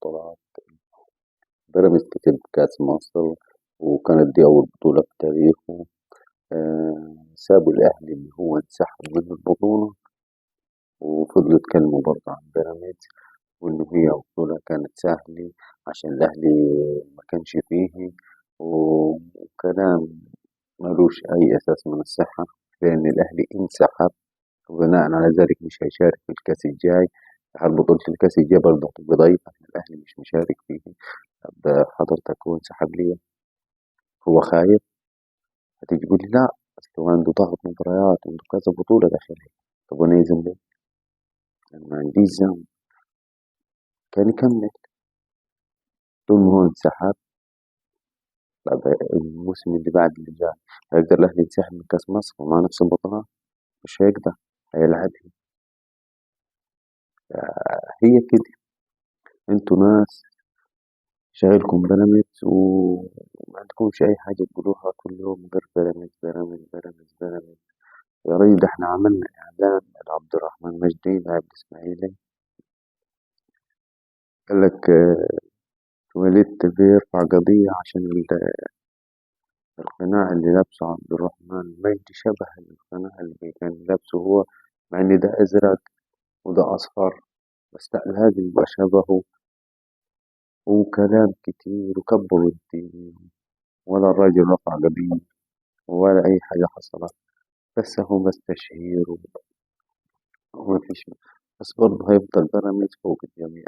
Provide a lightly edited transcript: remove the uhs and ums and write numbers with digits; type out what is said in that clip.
البطولات. بيراميدز كسب كأس مصر، وكانت دي أول بطولة في تاريخه. سابوا الأهلي اللي هو انسحب من البطولة، وفضلوا يتكلموا برضه عن بيراميدز، وإنه هي بطولة كانت سهلة عشان الأهلي ما كانش فيه، وكلام ملوش أي أساس من الصحة، لأن الأهلي انسحب، وبناء على ذلك مش هيشارك في الكأس الجاي. هل بطولة الكأس الجاي برضه هتبقى ضعيفة عشان الأهلي مش مشارك فيه؟ طب حضرتك هو انسحب ليه؟ هو خايف؟ هتيجي تقول لي لا، أصل هو عنده ضغط مباريات وعنده كذا بطولة داخلية. طب وأنا إيه ذنبي؟ أنا ما عنديش ذنب، كان يكمل. طول ما هو انسحب، طب الموسم اللي بعد اللي جاي هيقدر الأهلي ينسحب من كأس مصر ومع نفس البطولات؟ مش هيقدر، هيلعبها. هي كده، انتوا ناس شاغلكم بيراميدز وما عندكمش أي حاجة تقولوها كل يوم غير بيراميدز بيراميدز بيراميدز بيراميدز. يا راجل ده احنا عملنا إعلان لعبد الرحمن مجدي لاعب الإسماعيلي، قال لك وليد بيرفع قضية عشان القناع اللي لابسه عبد الرحمن مجدي شبه القناع اللي كان لابسه هو، مع إن ده أزرق وده أصفر، بس لا لازم يبقى شبهه. وكلام كتير وكبروا الدين، ولا الراجل رفع قضية ولا أي حاجة حصلت، بس هو بس تشهير وما فيش. بس برضه هيفضل بيراميدز فوق الجميع.